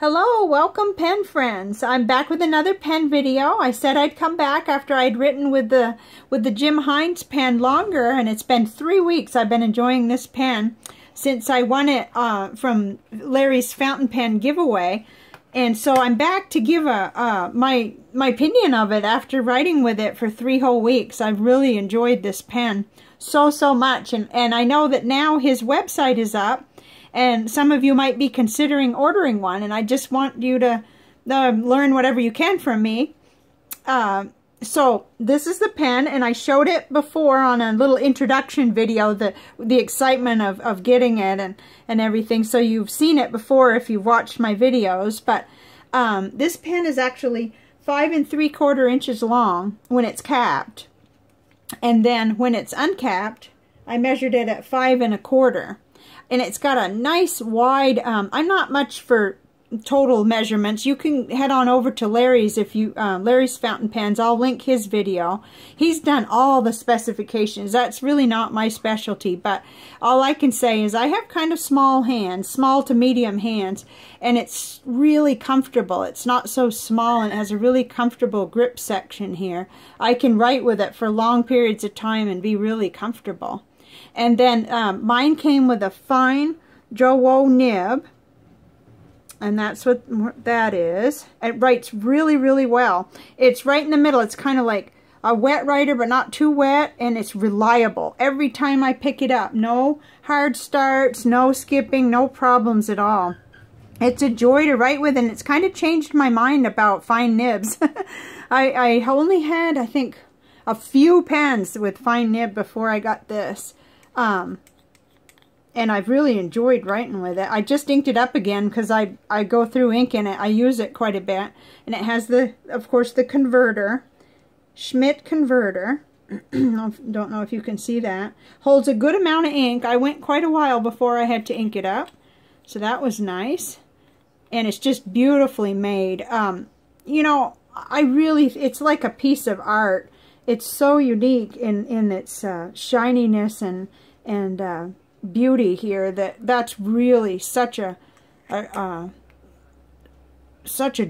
Hello, welcome pen friends. I'm back with another pen video. I said I'd come back after I'd written with the Jim Hinze pen longer, and it's been 3 weeks. I've been enjoying this pen since I won it from Larry's fountain pen giveaway, and so I'm back to give my opinion of it after writing with it for 3 whole weeks. I've really enjoyed this pen so much, and I know that now his website is up. And some of you might be considering ordering one, and I just want you to learn whatever you can from me. So this is the pen, and I showed it before on a little introduction video, the excitement of getting it and everything. So you've seen it before if you've watched my videos. But this pen is actually 5 3/4 inches long when it's capped. And then when it's uncapped, I measured it at 5 1/4. And it's got a nice wide, I'm not much for total measurements. You can head on over to Larry's Larry's fountain pens. I'll link his video. He's done all the specifications. That's really not my specialty, but all I can say is I have kind of small hands, small to medium hands, and it's really comfortable. It's not so small, and it has a really comfortable grip section here. I can write with it for long periods of time and be really comfortable. And then mine came with a fine Jowo nib, and that's what that is. It writes really well. It's right in the middle. It's kind of like a wet writer, but not too wet, and it's reliable. Every time I pick it up, no hard starts, no skipping, no problems at all. It's a joy to write with, and it's kind of changed my mind about fine nibs. I only had, I think, a few pens with fine nib before I got this. And I've really enjoyed writing with it. I just inked it up again because I go through inking it. I use it quite a bit. And it has, of course, the converter. Schmidt converter. Don't know if you can see that. Holds a good amount of ink. I went quite a while before I had to ink it up. So that was nice. And it's just beautifully made. You know, it's like a piece of art. It's so unique in its shininess and beauty here that's really such a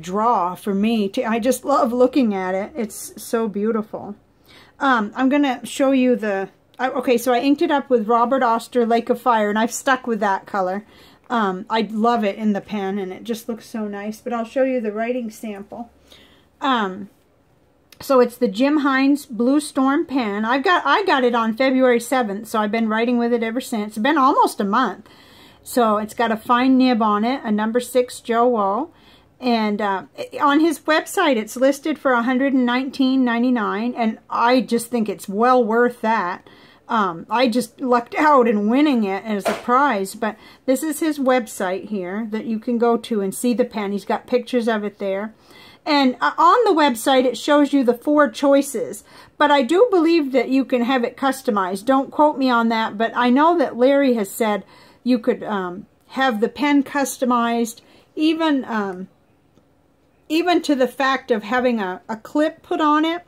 draw for me. I just love looking at it. It's so beautiful. I'm gonna show you okay, so I inked it up with Robert Oster Lake of Fire, and I've stuck with that color. I love it in the pen, and it just looks so nice. But I'll show you the writing sample. So it's the Jim Hinze Blue Storm pen. I got it on February 7th, so I've been writing with it ever since. It's been almost a month. So it's got a fine nib on it, a number 6 Jowo. And on his website, it's listed for $119.99, and I just think it's well worth that. I just lucked out in winning it as a prize. But this is his website here that you can go to and see the pen. He's got pictures of it there. And on the website, it shows you the 4 choices. But I do believe that you can have it customized. Don't quote me on that, but I know that Larry has said you could have the pen customized, even to the fact of having a clip put on it.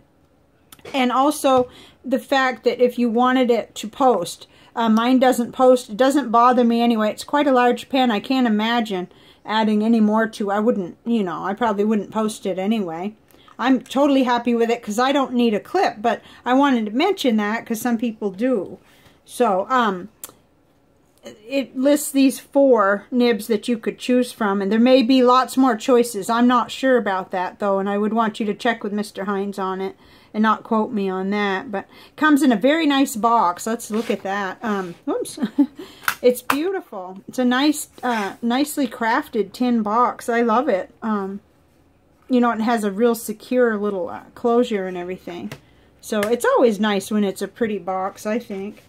And also the fact that if you wanted it to post. Mine doesn't post. It doesn't bother me anyway. It's quite a large pen. I can't imagine adding any more to. I wouldn't, you know, I probably wouldn't post it anyway. I'm totally happy with it because I don't need a clip, but I wanted to mention that because some people do. So, it lists these 4 nibs that you could choose from, and there may be lots more choices. I'm not sure about that, though, and I would want you to check with Mr. Hinze on it and not quote me on that. But it comes in a very nice box. Let's look at that. Oops. It's beautiful. It's a nice, nicely crafted tin box. I love it. You know, it has a real secure little closure and everything. So it's always nice when it's a pretty box, I think.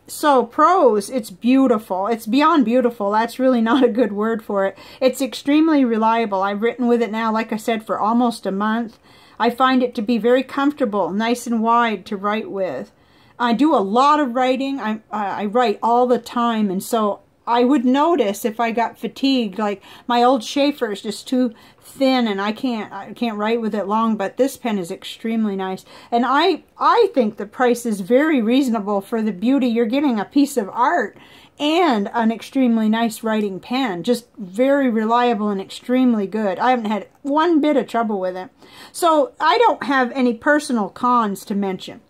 So prose, it's beautiful. It's beyond beautiful. That's really not a good word for it. It's extremely reliable. I've written with it now, like I said, for almost a month. I find it to be very comfortable, nice and wide to write with. I do a lot of writing. I write all the time, and so I would notice if I got fatigued, like my old Schaefer is just too thin and I can't write with it long, but this pen is extremely nice. And I think the price is very reasonable for the beauty. You're getting a piece of art, and an extremely nice writing pen. Just very reliable and extremely good. I haven't had one bit of trouble with it. So I don't have any personal cons to mention.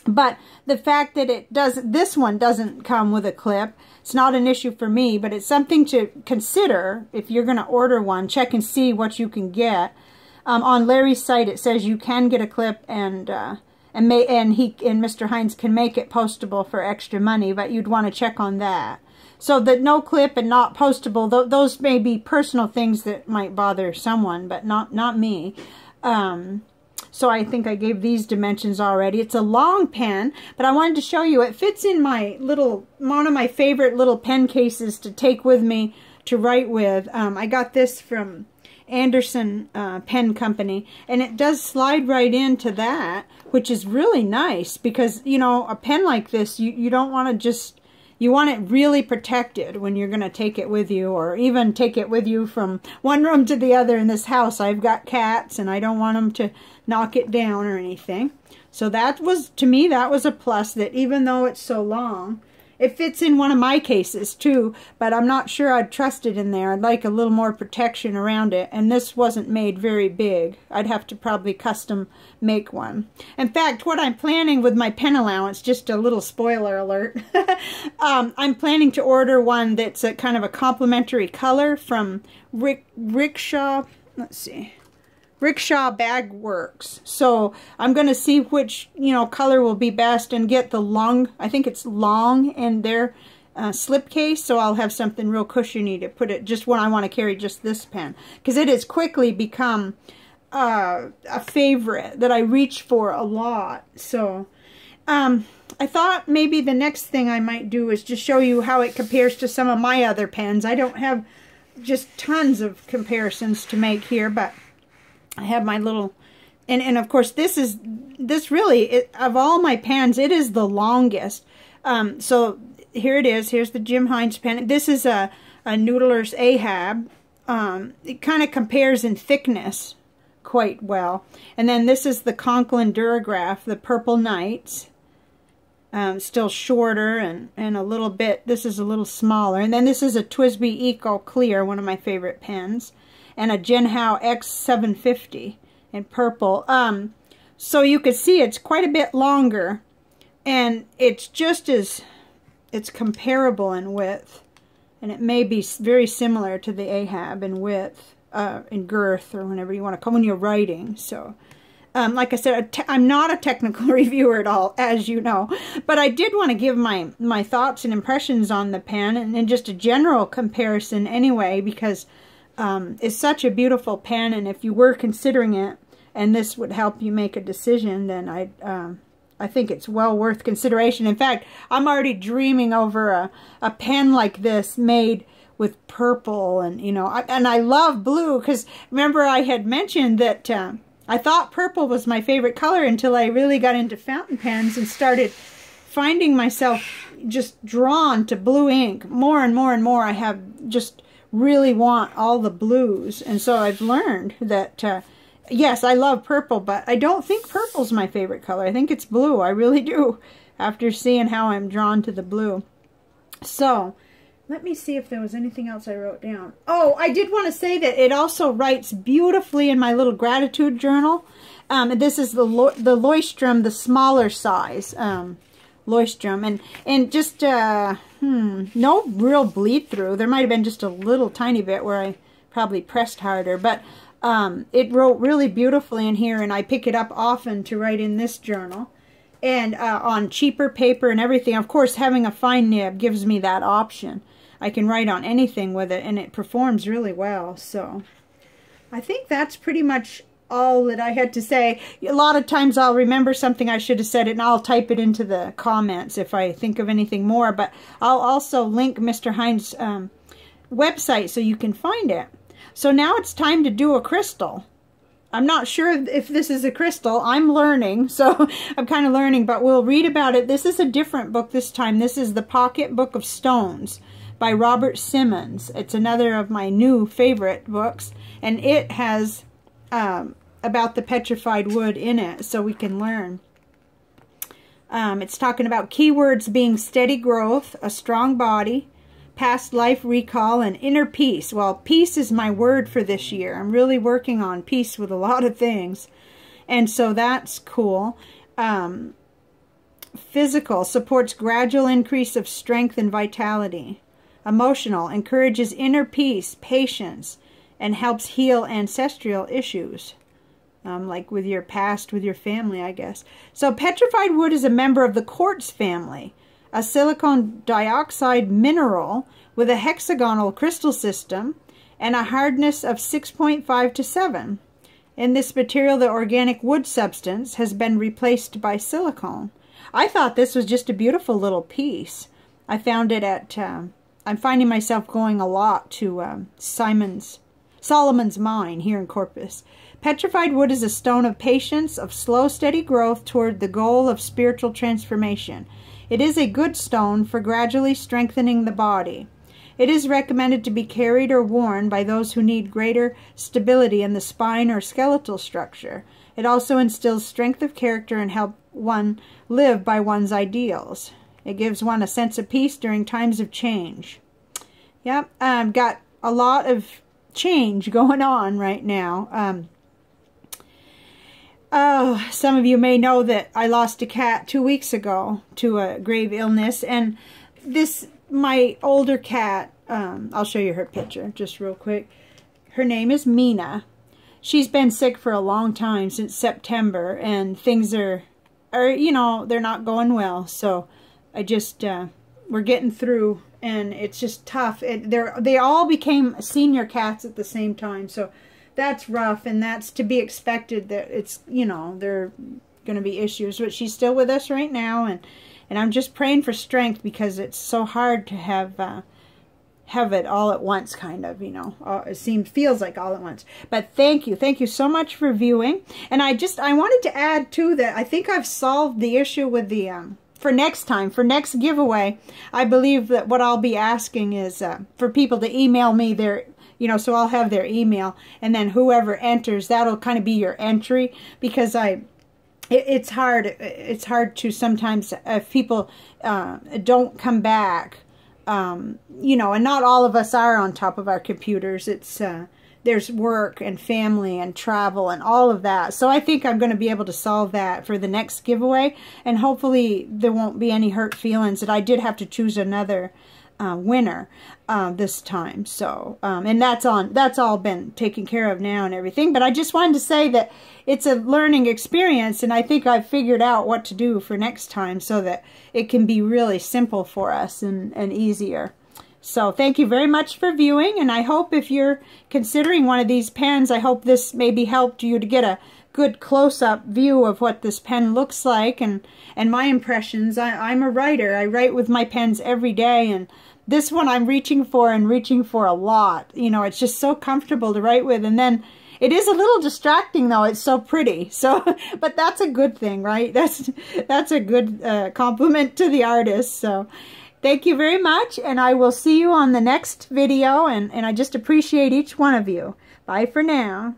But the fact that this one doesn't come with a clip, it's not an issue for me, but it's something to consider if you're going to order one. Check and see what you can get. On Larry's site, it says you can get a clip, and Mr. Hinze can make it postable for extra money, but you'd want to check on that. So that no clip and not postable, those may be personal things that might bother someone, but not me. So I think I gave these dimensions already. It's a long pen, but I wanted to show you. It fits in my one of my favorite little pen cases to take with me to write with. I got this from Anderson Pen Company, and it does slide right into that, which is really nice because, you know, a pen like this, you don't want to just, you want it really protected when you're going to take it with you, or even take it with you from one room to the other in this house. I've got cats, and I don't want them to knock it down or anything. So that was, to me, that was a plus, that even though it's so long, it fits in one of my cases too, but I'm not sure I'd trust it in there. I'd like a little more protection around it, and this wasn't made very big. I'd have to probably custom make one. In fact, what I'm planning with my pen allowance, just a little spoiler alert, I'm planning to order one that's a kind of a complementary color from Rickshaw, let's see, Rickshaw Bag Works. So I'm going to see which, you know, color will be best and get the long, I think it's long in their slip case, so I'll have something real cushiony to put it just when I want to carry just this pen, because it has quickly become a favorite that I reach for a lot. So I thought maybe the next thing I might do is just show you how it compares to some of my other pens. I don't have just tons of comparisons to make here, but I have my little, and of course this really, of all my pens, it is the longest. So here it is. Here's the Jim Hinze pen. This is a Noodler's Ahab. It kind of compares in thickness quite well. And then this is the Conklin Durograph, the Purple Nights. Still shorter and a little bit, this is a little smaller. And then this is a TWSBI Eco Clear, one of my favorite pens, and a Genhao X750 in purple. So you can see it's quite a bit longer, and it's just as, it's comparable in width, and it may be very similar to the Ahab in width, in girth, or whenever you want to call, when you're writing. So like I said, I'm not a technical reviewer at all, as you know, but I did want to give my thoughts and impressions on the pen, and just a general comparison anyway, because it's such a beautiful pen, and if you were considering it and this would help you make a decision, then I think it's well worth consideration. In fact, I'm already dreaming over a pen like this made with purple, and you know, and I love blue, because remember I had mentioned that I thought purple was my favorite color until I really got into fountain pens and started finding myself just drawn to blue ink more and more and more. I have just really want all the blues, and so I've learned that yes, I love purple, but I don't think purple's my favorite color. I think it's blue. I really do, after seeing how I'm drawn to the blue. So let me see if there was anything else I wrote down. Oh, I did want to say that it also writes beautifully in my little gratitude journal. This is the Leuchtturm, the smaller size Leuchtturm, and just no real bleed through. There might have been just a little tiny bit where I probably pressed harder, but it wrote really beautifully in here, and I pick it up often to write in this journal. And on cheaper paper and everything. Of course, having a fine nib gives me that option. I can write on anything with it, and it performs really well. So I think that's pretty much all that I had to say. A lot of times I'll remember something I should have said, and I'll type it into the comments if I think of anything more. But I'll also link Mr. Hinze's website so you can find it. So now it's time to do a crystal. I'm not sure if this is a crystal. I'm learning, so I'm kind of learning, but we'll read about it. This is a different book this time. This is The Pocket Book of Stones by Robert Simmons. It's another of my new favorite books, and it has about the petrified wood in it, so we can learn. It's talking about keywords being steady growth, a strong body, past life recall, and inner peace. Well, peace is my word for this year. I'm really working on peace with a lot of things. And so that's cool. Physical, supports gradual increase of strength and vitality. Emotional, encourages inner peace, patience, and helps heal ancestral issues. Like with your past, with your family, I guess. So petrified wood is a member of the quartz family, a silicon dioxide mineral with a hexagonal crystal system and a hardness of 6.5 to 7. In this material, the organic wood substance has been replaced by silicone. I thought this was just a beautiful little piece. I found it at, I'm finding myself going a lot to Solomon's Mine here in Corpus. Petrified wood is a stone of patience, of slow, steady growth toward the goal of spiritual transformation. It is a good stone for gradually strengthening the body. It is recommended to be carried or worn by those who need greater stability in the spine or skeletal structure. It also instills strength of character and helps one live by one's ideals. It gives one a sense of peace during times of change. Yep, I've got a lot of change going on right now. Some of you may know that I lost a cat 2 weeks ago to a grave illness, and my older cat, I'll show you her picture just real quick. Her name is Meena. She's been sick for a long time, since September, and things are you know, they're not going well. So I just, we're getting through, and it's just tough. They all became senior cats at the same time, so that's rough, and that's to be expected. That it's, you know, there are going to be issues, but she's still with us right now, and I'm just praying for strength, because it's so hard to have it all at once, kind of, you know. Feels like all at once. But thank you so much for viewing. And I wanted to add too that I think I've solved the issue with the for next giveaway. I believe that what I'll be asking is for people to email me their, you know, so I'll have their email, and then whoever enters, that'll kind of be your entry, because it's hard to sometimes, if people don't come back, you know, and not all of us are on top of our computers. It's there's work and family and travel and all of that. So I think I'm going to be able to solve that for the next giveaway, and hopefully there won't be any hurt feelings that I did have to choose another winner this time. So and that's all been taken care of now and everything. But I just wanted to say that it's a learning experience, and I think I've figured out what to do for next time, so that it can be really simple for us and easier. So thank you very much for viewing, and I hope if you're considering one of these pens, I hope this maybe helped you to get a good close-up view of what this pen looks like, and my impressions. I'm a writer. I write with my pens every day, and this one I'm reaching for a lot. You know, it's just so comfortable to write with, and then it is a little distracting, though. It's so pretty. So, but that's a good thing, right? That's a good compliment to the artist. So thank you very much, and I will see you on the next video, and I just appreciate each one of you. Bye for now.